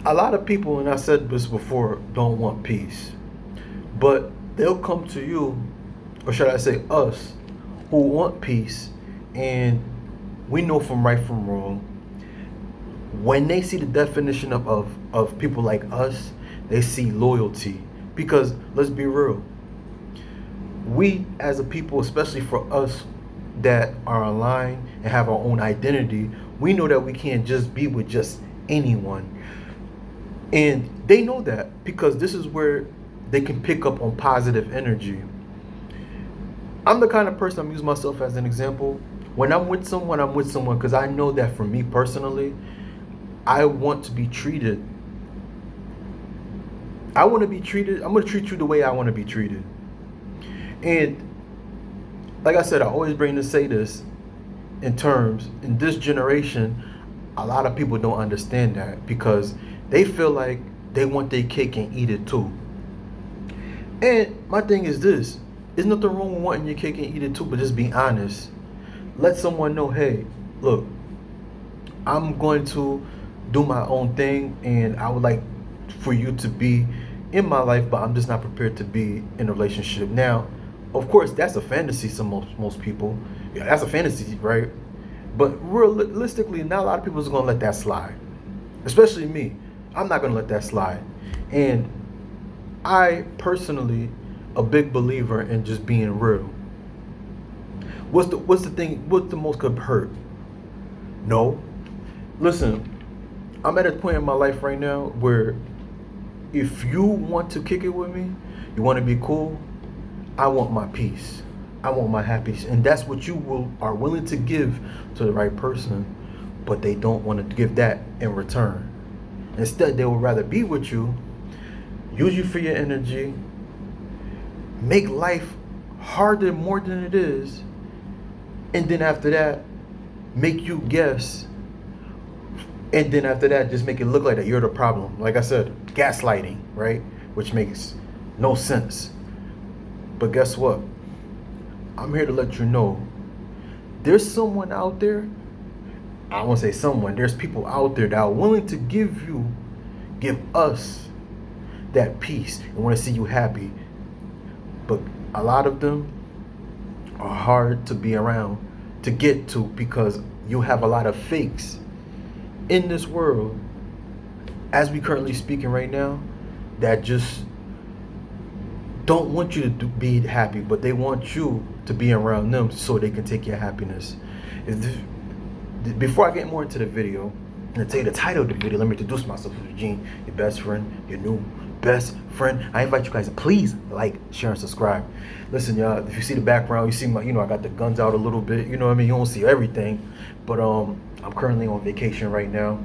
A lot of people, and I said this before, don't want peace. But they'll come to you, or should I say us, who want peace, and we know from right from wrong. When they see the definition of people like us, they see loyalty. Because let's be real, we as a people, especially for us that are aligned and have our own identity, we know that we can't just be with just anyone. And they know that because this is where they can pick up on positive energy. I'm the kind of person, I'm using myself as an example. When I'm with someone because I know that for me personally, I want to be treated. I want to be treated. I'm going to treat you the way I want to be treated. And like I said, I always bring to say this in terms, in this generation, a lot of people don't understand that because they feel like they want their cake and eat it too. And my thing is this: there's nothing wrong with wanting your cake and eat it too, but just be honest. Let someone know, hey, look, I'm going to do my own thing, and I would like for you to be in my life, but I'm just not prepared to be in a relationship. Now, of course, that's a fantasy to most people. Yeah, that's a fantasy, right? But realistically, not a lot of people is gonna let that slide. Especially me. I'm not gonna let that slide. And I personally a big believer in just being real. What's the thing? What's the most could hurt? No. Listen, I'm at a point in my life right now where if you want to kick it with me, you want to be cool, I want my peace. I want my happiness. And that's what are willing to give to the right person, but they don't want to give that in return. Instead, they would rather be with you, use you for your energy, make life harder more than it is, and then after that, make you guess, and then after that, just make it look like that you're the problem. Like I said, gaslighting, right? Which makes no sense. But guess what? I'm here to let you know there's someone out there. I won't say someone, there's people out there that are willing to give us that peace and want to see you happy. But a lot of them are hard to be around to get to because you have a lot of fakes in this world as we currently speaking right now that just don't want you to be happy, but they want you to be around them so they can take your happiness. Before I get more into the video, and to tell you the title of the video, let me introduce myself as Eugene, your best friend, your new best friend. I invite you guys to please like, share, and subscribe. Listen, y'all, if you see the background, you see my, I got the guns out a little bit. You know what I mean? You don't see everything, but I'm currently on vacation right now,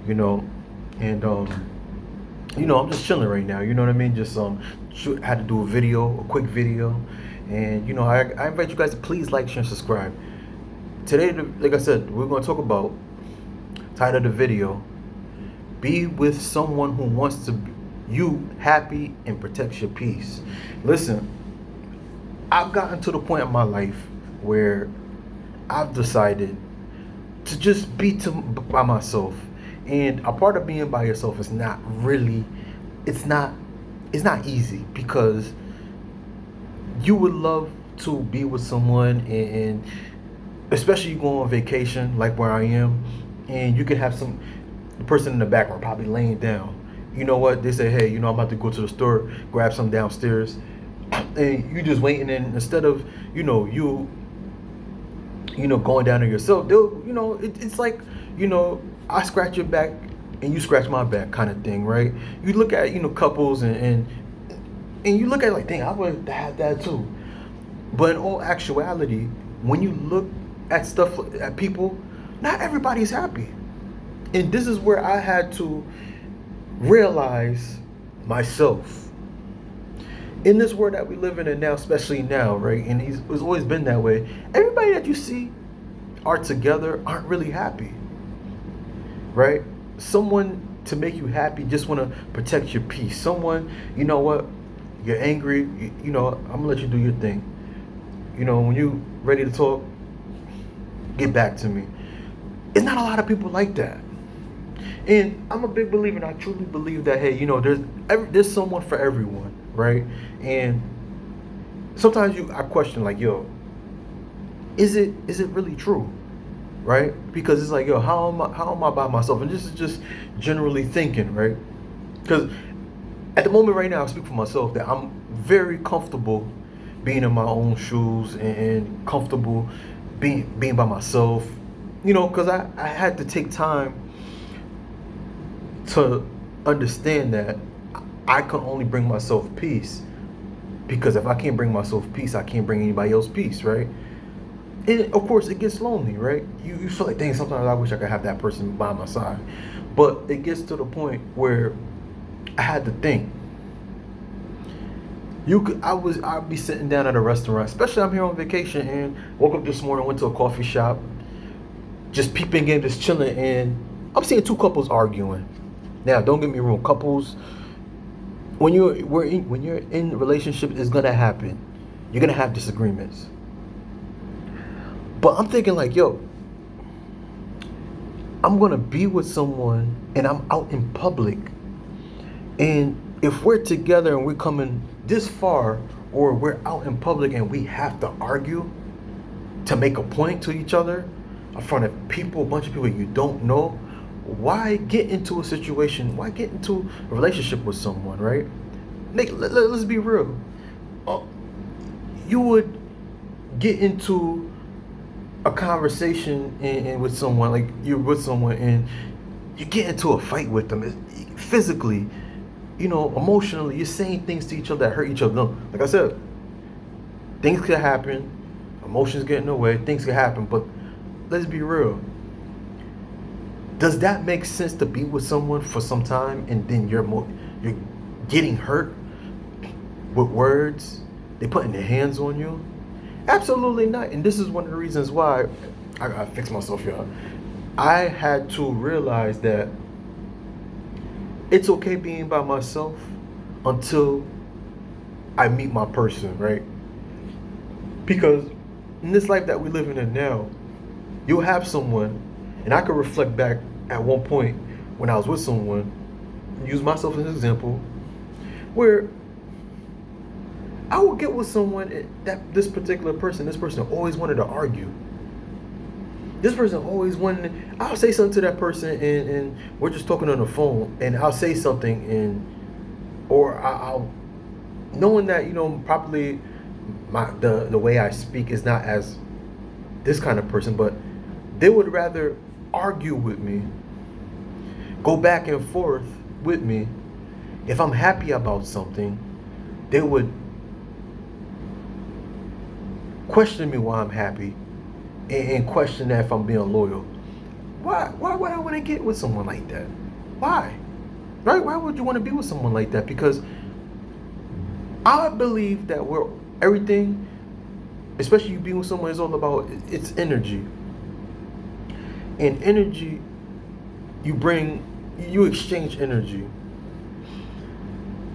and I'm just chilling right now. You know what I mean? Just had to do a quick video, and I invite you guys to please like, share, and subscribe. Today, like I said, we're going to talk about title of the video: be with someone who wants to you happy and protects your peace. Listen, I've gotten to the point in my life where I've decided to just be by myself. And a part of being by yourself is not really, it's not easy because you would love to be with someone and especially you go on vacation like where I am, and you can have the person in the background probably laying down. You know what? They say, hey, I'm about to go to the store, grab some downstairs, and you just waiting. And instead of you going down there yourself, they'll it's like I scratch your back and you scratch my back kind of thing, right? You look at couples and you look at it like, dang, I would have that too. But in all actuality, when you look at stuff at people, not everybody's happy. And this is where I had to realize myself. In this world that we live in now, especially now, right? And it's always been that way. Everybody that you see are together aren't really happy, right? Someone to make you happy just want to protect your peace. Someone, you know what? You're angry. I'm gonna let you do your thing. When you ready to talk, get back to me. It's not a lot of people like that. And I'm a big believer, and I truly believe that, hey, there's someone for everyone, right? And sometimes I question, like, yo, is it really true, right? Because it's like, yo, how am I by myself? And this is just generally thinking, right? Because at the moment right now, I speak for myself that I'm very comfortable being in my own shoes and comfortable being by myself, because I had to take time to understand that I can only bring myself peace, because if I can't bring myself peace, I can't bring anybody else peace, right? And of course, it gets lonely, right? You feel like, dang, sometimes I wish I could have that person by my side. But it gets to the point where I had to think. I'd be sitting down at a restaurant, especially I'm here on vacation, and woke up this morning, went to a coffee shop, just peeping game, just chilling, and I'm seeing two couples arguing. Now, don't get me wrong, couples, when you're in a relationship, it's gonna happen. You're gonna have disagreements. But I'm thinking, like, yo, I'm gonna be with someone and I'm out in public, and if we're together and we're coming this far, or we're out in public and we have to argue to make a point to each other in front of people, a bunch of people you don't know, why get into a situation? Why get into a relationship with someone, right? Let's be real. You would get into a conversation and with someone, like you're with someone and you get into a fight with them, physically, emotionally, you're saying things to each other that hurt each other. No, like I said, things could happen, emotions get in the way, things could happen, but let's be real. Does that make sense to be with someone for some time and then you're getting hurt with words? They putting their hands on you? Absolutely not. And this is one of the reasons why I gotta fix myself, y'all. I had to realize that it's okay being by myself until I meet my person, right? Because in this life that we're living in now, you'll have someone, and I could reflect back at one point when I was with someone, use myself as an example, where I would get with someone that this person always wanted to argue. This person always wanted, I'll say something to that person and we're just talking on the phone and I'll say something or I'll, knowing that, probably the way I speak is not as this kind of person, but they would rather argue with me, go back and forth with me. If I'm happy about something, they would question me why I'm happy and question that if I'm being loyal. Why would I want to get with someone like that? Why? Right? Why would you want to be with someone like that? Because I believe that everything, especially you being with someone, is all about it's energy. And energy, you exchange energy.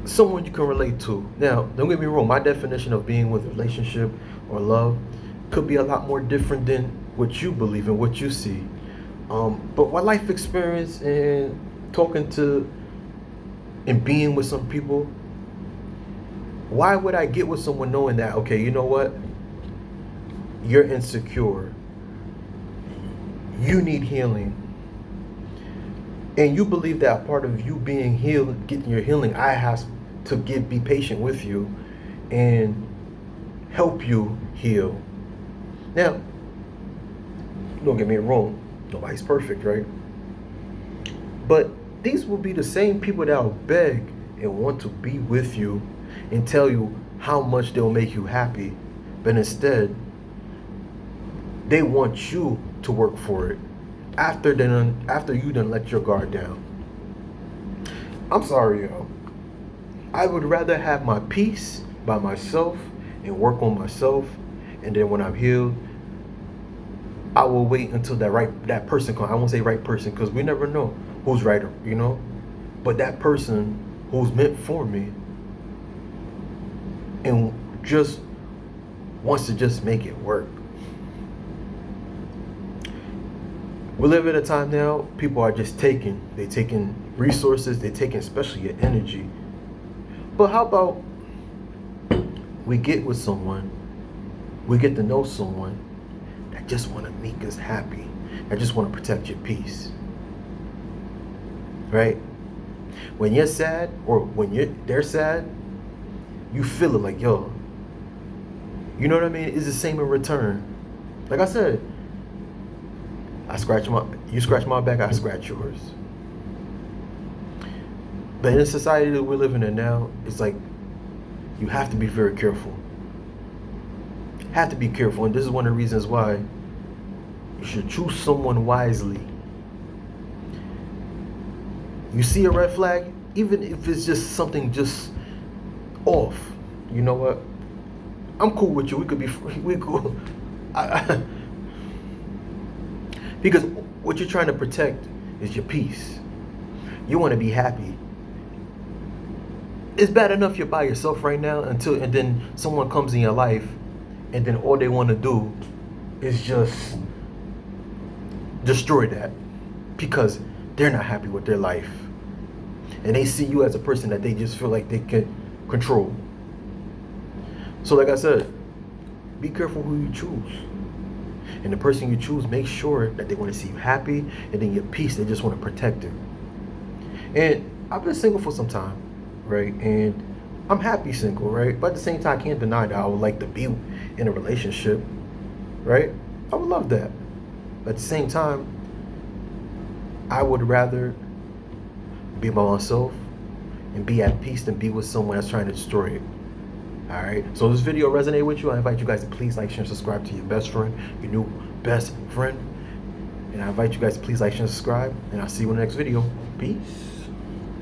Someone you can relate to. Now, don't get me wrong, my definition of being with a relationship or love could be a lot more different than what you believe and what you see. But my life experience and talking to and being with some people, why would I get with someone knowing that, okay, you know what? You're insecure. You need healing. And you believe that part of you being healed, getting your healing, I have to be patient with you and help you heal. Now, don't get me wrong, nobody's perfect, right? But these will be the same people that will beg and want to be with you and tell you how much they'll make you happy. But instead, they want you to work for it after you done let your guard down. I'm sorry, y'all. I would rather have my peace by myself and work on myself, and then when I'm healed, I will wait until that person comes. I won't say right person because we never know who's right, but that person who's meant for me and just wants to just make it work. We live at a time now, people are just taking. They're taking resources, they're taking especially your energy. But how about we get with someone, we get to know someone that just want to make us happy, that just want to protect your peace. Right? When you're sad, or when they're sad, you feel it like, yo, you know what I mean? It's the same in return. Like I said, you scratch my back, I scratch yours. But in the society that we're living in now, it's like you have to be very careful. Have to be careful, and this is one of the reasons why you should choose someone wisely. You see a red flag, even if it's just something just off. You know what? I'm cool with you. We cool. Because what you're trying to protect is your peace. You want to be happy. It's bad enough you're by yourself right now and then someone comes in your life, and then all they want to do is just destroy that because they're not happy with their life. And they see you as a person that they just feel like they can control. So like I said, be careful who you choose. And the person you choose, make sure that they want to see you happy, and then your peace, they just want to protect it. And I've been single for some time, right? And I'm happy single, right? But at the same time, I can't deny that I would like to be in a relationship, right? I would love that. But at the same time, I would rather be by myself and be at peace than be with someone that's trying to destroy it. All right. So this video resonated with you. I invite you guys to please like, share, and subscribe to your best friend, your new best friend. And I invite you guys to please like, share, and subscribe. And I'll see you in the next video. Peace.